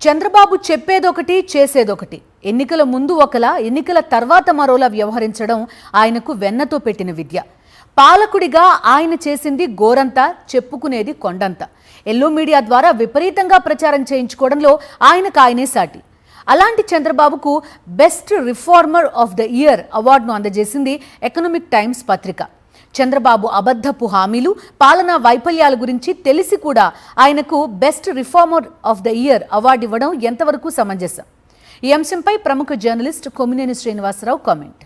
చంద్రబాబు చెప్పేదొకటి చేసేదొకటి. ఎన్నికల ముందు ఒకలా, ఎన్నికల తర్వాత మరోలా వ్యవహరించడం ఆయనకు వెన్నతో పెట్టిన విద్య. పాలకుడిగా ఆయన చేసింది గోరంత, చెప్పుకునేది కొండంత. ఎల్లో మీడియా ద్వారా విపరీతంగా ప్రచారం చేయించుకోవడంలో ఆయనకు ఆయనే సాటి. అలాంటి చంద్రబాబుకు best reformer of the year అవార్డును అందజేసింది ఎకనామిక్ టైమ్స్ పత్రిక. చంద్రబాబు అబద్ధపు హామీలు, పాలనా వైఫల్యాల గురించి తెలిసి కూడా ఆయనకు best reformer of the year award ఇవ్వడం ఎంతవరకు సమంజసం? ఈ అంశంపై ప్రముఖ journalist Kommineni Srinivasarao comment.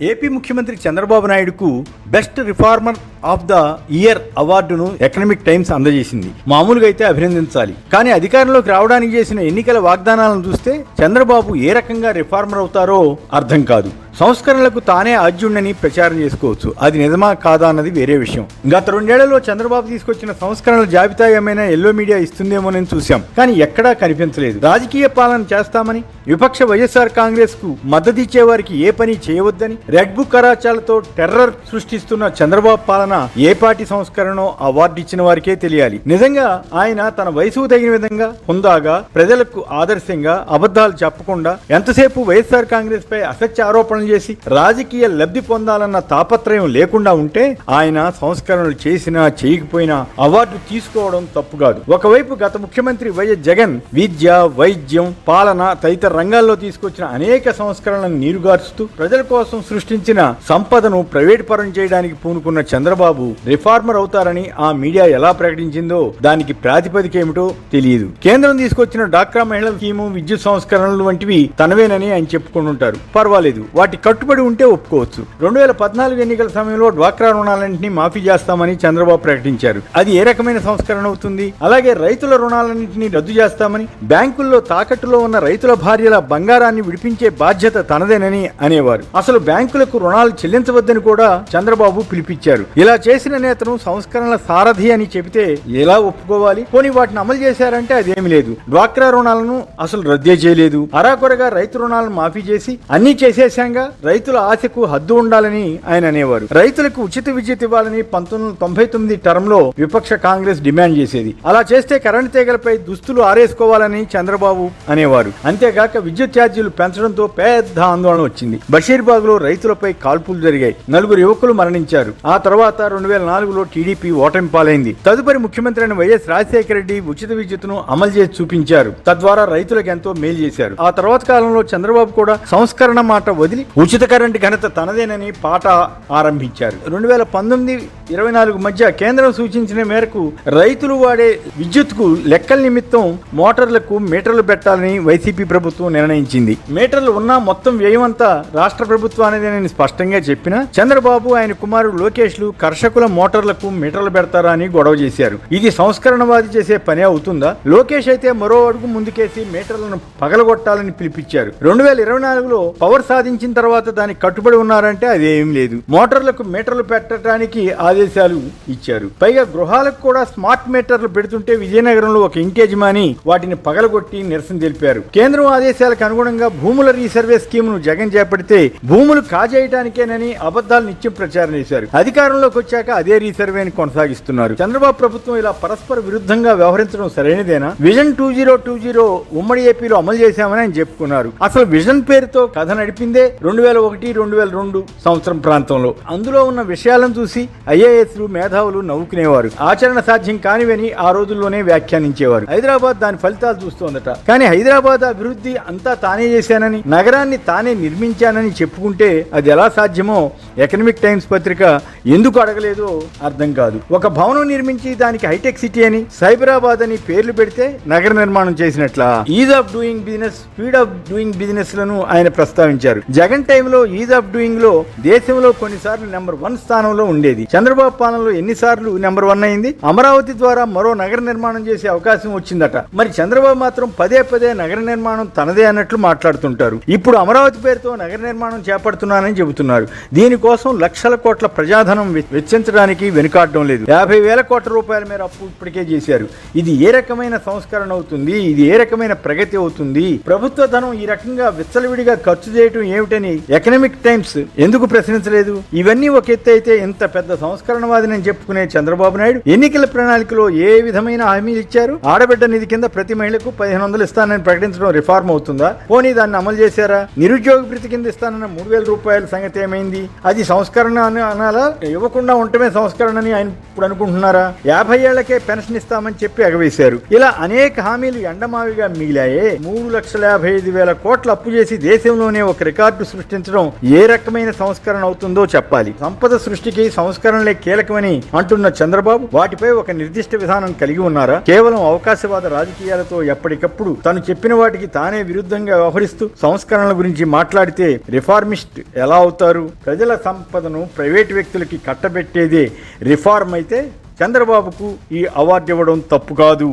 AP ముఖ్యమంత్రి చంద్రబాబు నాయుడుకు best reformer of the year అవార్డును ఎకనామిక్ టైమ్స్ అందజేసింది. మామూలుగా అయితే అభినందించాలి, కానీ అధికారంలోకి రావడానికి చేసిన ఎన్నికల వాగ్దానాలను చూస్తే చంద్రబాబు ఏ రకంగా రిఫార్మర్ అవుతారో అర్థం కాదు. సంస్కరణలకు తానే ఆద్యుణ్ణని ప్రచారం చేసుకోవచ్చు, అది నిజమా కాదా అన్నది వేరే విషయం. గత 2 ఏళ్లలో చంద్రబాబు తీసుకొచ్చిన సంస్కరణల జాబితా ఏమైనా ఎల్లో మీడియా ఇస్తుందేమోనని చూశాం, కానీ ఎక్కడా కనిపించలేదు. రాజకీయ పాలన చేస్తామని విపక్ష వైఎస్ఆర్ కాంగ్రెస్ కు మద్దతిచ్చే వారికి ఏ పని చేయవద్దని రెడ్ బుక్ కరాచాలతో టెర్రర్ సృష్టిస్తున్న చంద్రబాబు పాలన ఏ పార్టీ సంస్కరణో అవార్డు ఇచ్చిన వారికే తెలియాలి. నిజంగా ఆయన తన వయసుకు తగిన విధంగా హుందాగా, ప్రజలకు ఆదర్శంగా, అబద్ధాలు చెప్పకుండా ఎంతసేపు వైఎస్ఆర్ కాంగ్రెస్ పై అసత్య ఆరోపణలు చేసి రాజకీయ లబ్ధి పొందాలన్న తాపత్రయం లేకుండా ఉంటే ఆయన సంస్కరణలు చేసినా చేయకపోయినా అవార్డు తీసుకోవడం తప్పు కాదు. ఒకవైపు గత ముఖ్యమంత్రి వైఎస్ జగన్ విద్య, వైద్యం, పాలన తదితర రంగాల్లో తీసుకొచ్చిన అనేక సంస్కరణలను నీరుగార్చుతూ ప్రజల కోసం సృష్టించిన సంపదను ప్రైవేట్ పరం చేయడానికి పూనుకున్న చంద్రబాబు రిఫార్మర్ అవుతారని ఆ మీడియా ఎలా ప్రకటించిందో దానికి ప్రాతిపదిక ఏమిటో తెలియదు. కేంద్రం తీసుకొచ్చిన డాక్రా మహిళల స్కీము, విద్యుత్ సంస్కరణలు వంటివి తనవేనని ఆయన చెప్పుకుంటుంటారు. పర్వాలేదు, వాటి కట్టుబడి ఉంటే ఒప్పుకోవచ్చు. 2014 ఎన్నికల సమయంలో డ్వాక్రా రుణాలన్నింటినీ మాఫీ చేస్తామని చంద్రబాబు ప్రకటించారు. అది ఏ రకమైన సంస్కరణ అవుతుంది? అలాగే రైతుల రుణాలన్నింటినీ రద్దు చేస్తామని, బ్యాంకుల్లో తాకట్టులో ఉన్న రైతుల భార్యల బంగారాన్ని విడిపించే బాధ్యత తనదేనని అనేవారు. అసలు బ్యాంకులకు రుణాలు చెల్లించవద్దని కూడా చంద్రబాబు పిలిపించారు. ఇలా చేసిన నేతను సంస్కరణల సారథి అని చెబితే ఎలా ఒప్పుకోవాలి? పోనీ వాటిని అమలు చేశారంటే అదేమీ లేదు. డ్వాక్రా రుణాలను అసలు రద్దే చేయలేదు. అరాకొరగా రైతు రుణాలను మాఫీ చేసి అన్ని చేసేశాంగా రైతుల ఆశకు హద్దు ఉండాలని ఆయన అనేవారు. రైతులకు ఉచిత విద్యుత్ ఇవ్వాలని 1999 టర్మ్ విపక్ష కాంగ్రెస్ డిమాండ్ చేసేది. అలా చేస్తే కరెంటు తీగలపై దుస్తులు ఆరేసుకోవాలని చంద్రబాబు అనేవారు. అంతేగాక విద్యుత్ ఛార్జీలు పెంచడంతో పెద్ద ఆందోళన వచ్చింది. బషీర్బాగ్ లో రైతులపై కాల్పులు జరిగాయి. 4 యువకులు మరణించారు. ఆ తర్వాత 2004లో టీడీపీ ఓటమి పాలైంది. తదుపరి ముఖ్యమంత్రి అయిన వైఎస్ రాజశేఖర రెడ్డి ఉచిత విద్యుత్తును అమలు చేసి చూపించారు. తద్వారా రైతులకు ఎంతో మేలు చేశారు. ఆ తర్వాత కాలంలో చంద్రబాబు కూడా సంస్కరణ మాట వదిలి ఉచిత కరెంటు ఘనత తనదేనని పాట ఆరంభించారు. 2019-24 మధ్య కేంద్రం సూచించిన మేరకు రైతులు వాడే విద్యుత్కు లెక్కల నిమిత్తం మోటార్లకు మీటర్లు పెట్టాలని వైసీపీ ప్రభుత్వం నిర్ణయించింది. మీటర్లు ఉన్నా మొత్తం వ్యయమంతా రాష్ట్ర ప్రభుత్వానిదేనని స్పష్టంగా చెప్పినా చంద్రబాబు, ఆయన కుమారుడు లోకేష్లు కర్షకుల మోటార్లకు మీటర్లు పెడతారా అని గొడవ చేశారు. ఇది సంస్కరణవాది చేసే పని అవుతుందా? లోకేష్ అయితే మరో అడుగు ముందుకేసి మీటర్లను పగలగొట్టాలని పిలిపించారు. 2024లో పవర్ సాధించిన తర్వాత దానికి కట్టుబడి ఉన్నారంటే అదేం లేదు. మోటార్లకు మీటర్లు పెట్టడానికి ఆదేశాలు ఇచ్చారు. పైగా గృహాలకు కూడా స్మార్ట్ మీటర్లు పెడుతుంటే విజయనగరంలో ఒక ఇంటి యజమాని వాటిని పగలగొట్టి నిరసన తెలిపారు. కేంద్రం ఆదేశాలకు అనుగుణంగా భూముల రీసర్వే స్కీమును జగన్ చేపడితే భూములు కాజేయడానికేనని అబద్ధాలు నిత్యం ప్రచారం చేశారు. అధికారంలోకి వచ్చాక అదే రీసర్వేని కొనసాగిస్తున్నారు. చంద్రబాబు ప్రభుత్వం ఇలా పరస్పర విరుద్ధంగా వ్యవహరించడం సరైనదేనా? విజన్ 2020 ఉమ్మడి ఏపీలో అమలు చేశామని ఆయన చెప్పుకున్నారు. అసలు విజన్ పేరుతో కథ నడిపిందే 2001-2002 సంవత్సరం ప్రాంతంలో. అందులో ఉన్న విషయాలను చూసి ఐఏఎస్లు, మేధావులు నవ్వుకునేవారు. ఆచరణ సాధ్యం కానివని ఆ రోజుల్లోనే వ్యాఖ్యానించేవారు. హైదరాబాద్ దాని ఫలితాలు చూస్తోందట. కానీ హైదరాబాద్ అభివృద్ధి అంతా తానే చేశానని, నగరాన్ని తానే నిర్మించానని చెప్పుకుంటే అది ఎలా సాధ్యమో ఎకనామిక్ టైమ్స్ పత్రిక ఎందుకు అడగలేదో అర్థం కాదు. ఒక భవనం నిర్మించి దానికి హైటెక్ సిటీ అని, సైబరాబాద్ అని పేర్లు పెడితే నగర నిర్మాణం చేసినట్లా? Ease of doing business, speed of doing business లను ఆయన ప్రస్తావించారు. జగన్ టైంలో ఈజ్ ఆఫ్ డూయింగ్ లో దేశంలో కొన్నిసార్లు నెంబర్ 1 స్థానంలో ఉండేది. చంద్రబాబు పాలనలో ఎన్నిసార్లు నెంబర్ 1 అయింది? అమరావతి ద్వారా మరో నగర నిర్మాణం చేసే అవకాశం వచ్చిందట. మరి చంద్రబాబు మాత్రం పదే నగర నిర్మాణం తనదే అన్నట్లు మాట్లాడుతుంటారు. ఇప్పుడు అమరావతి పేరుతో నగర నిర్మాణం చేపడుతున్నానని చెబుతున్నారు. దీనికోసం లక్షల కోట్ల ప్రజాధనం వెచ్చించడానికి వెనుకాడడం లేదు. 50,000 కోట్ల రూపాయల మేర అప్పు ఇప్పటికే చేశారు. ఇది ఏ రకమైన సంస్కరణ అవుతుంది? ఇది ఏ రకమైన ప్రగతి అవుతుంది? ప్రభుత్వ ధనం ఈ రకంగా విచ్చలవిడిగా ఖర్చు చేయటం ఏమిటని ఎకనామిక్ టైమ్స్ ఎందుకు ప్రశ్నించలేదు? ఇవన్నీ ఒక ఎత్తు అయితే, ఇంత పెద్ద సంస్కరణవాదిని చెప్పుకునే చంద్రబాబు నాయుడు ఎన్నికల ప్రణాళికలో ఏ విధమైన హామీలు ఇచ్చారు? ఆడబిడ్డ నిధి కింద ప్రతి మహిళకు 1,500 ఇస్తానని ప్రకటించడం రిఫార్మ్ అవుతుందా? పోనీ దాన్ని అమలు చేశారా? నిరుద్యోగ భృతి కింద ఇస్తానన్న 3,000 రూపాయల సంగతి ఏమైంది? అది సంస్కరణ అని అనాలా? ఇవ్వకుండా ఉండటమే సంస్కరణ అని ఆయన ఇప్పుడు అనుకుంటున్నారా? 50 ఏళ్లకే పెన్షన్ ఇస్తామని చెప్పి ఎగవేశారు. ఇలా అనేక హామీలు ఎండమావిగా మిగిలాయే. 3,55,000 కోట్ల అప్పు చేసి దేశంలోనే ఒక రికార్డు సృష్టించడం ఏ రకమైన సంస్కరణ అవుతుందో చెప్పాలి. సంపద సృష్టికి సంస్కరణలే కీలకమని అంటున్న చంద్రబాబు వాటిపై ఒక నిర్దిష్ట విధానం కలిగి ఉన్నారా? కేవలం అవకాశవాద రాజకీయాలతో ఎప్పటికప్పుడు తను చెప్పిన వాటికి తానే విరుద్ధంగా వ్యవహరిస్తూ సంస్కరణల గురించి మాట్లాడితే రిఫార్మిస్ట్ ఎలా అవుతారు? ప్రజల సంపదను ప్రైవేటు వ్యక్తులకి కట్టబెట్టేదే రిఫార్మ్ అయితే చంద్రబాబుకు ఈ అవార్డు ఇవ్వడం తప్పు కాదు.